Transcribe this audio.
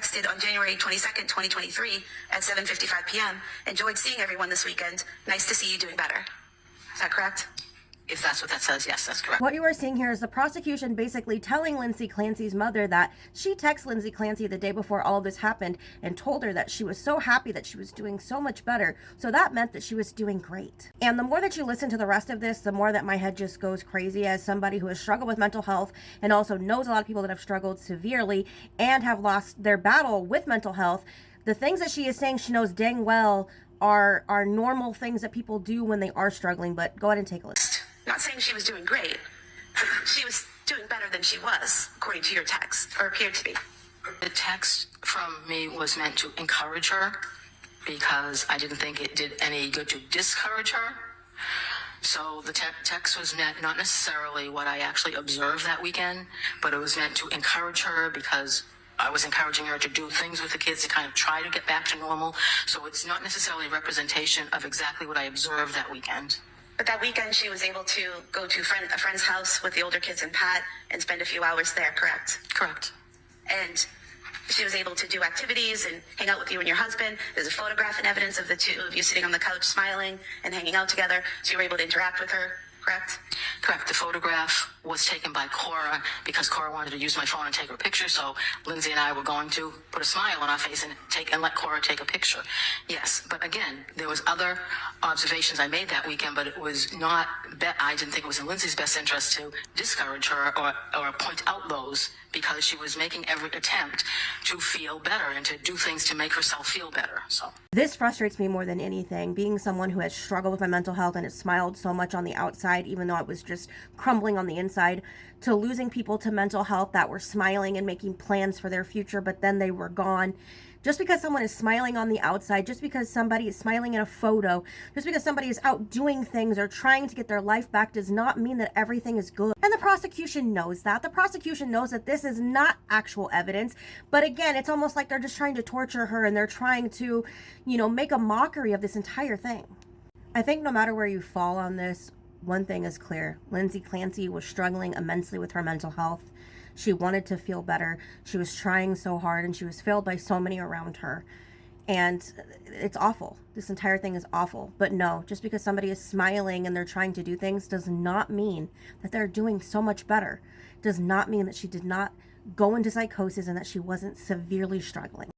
texted on January 22nd, 2023 at 7:55 p.m. Enjoyed seeing everyone this weekend. Nice to see you doing better. Is that correct? If that's what that says, yes, that's correct. What you are seeing here is the prosecution basically telling Lindsay Clancy's mother that she texted Lindsay Clancy the day before all of this happened and told her that she was so happy that she was doing so much better. So that meant that she was doing great. And the more that you listen to the rest of this, the more that my head just goes crazy as somebody who has struggled with mental health and also knows a lot of people that have struggled severely and have lost their battle with mental health. The things that she is saying she knows dang well are normal things that people do when they are struggling. But go ahead and take a listen. Not saying she was doing great. She was doing better than she was, according to your text, or appeared to be. The text from me was meant to encourage her because I didn't think it did any good to discourage her. So the text was meant not necessarily what I actually observed that weekend, but it was meant to encourage her because I was encouraging her to do things with the kids to kind of try to get back to normal. So it's not necessarily a representation of exactly what I observed that weekend. But that weekend she was able to go to a friend's house with the older kids and Pat and spend a few hours there, correct? Correct. And she was able to do activities and hang out with you and your husband. There's a photograph and evidence of the two of you sitting on the couch smiling and hanging out together. So you were able to interact with her, correct? Correct. The photograph was taken by Cora because Cora wanted to use my phone and take her picture. So Lindsay and I were going to put a smile on our face and let Cora take a picture. Yes, but again, there was other observations I made that weekend, but it was not. I didn't think it was in Lindsay's best interest to discourage her or point out those because she was making every attempt to feel better and to do things to make herself feel better. So this frustrates me more than anything, being someone who has struggled with my mental health and has smiled so much on the outside, even though it was just crumbling on the inside, to losing people to mental health that were smiling and making plans for their future, but then they were gone. Just because someone is smiling on the outside, just because somebody is smiling in a photo, just because somebody is out doing things or trying to get their life back does not mean that everything is good. And the prosecution knows that. The prosecution knows that this is not actual evidence. But again, it's almost like they're just trying to torture her and they're trying to, make a mockery of this entire thing. I think no matter where you fall on this, one thing is clear. Lindsay Clancy was struggling immensely with her mental health. She wanted to feel better. She was trying so hard and she was failed by so many around her. And it's awful. This entire thing is awful. But no, just because somebody is smiling and they're trying to do things does not mean that they're doing so much better. Does not mean that she did not go into psychosis and that she wasn't severely struggling.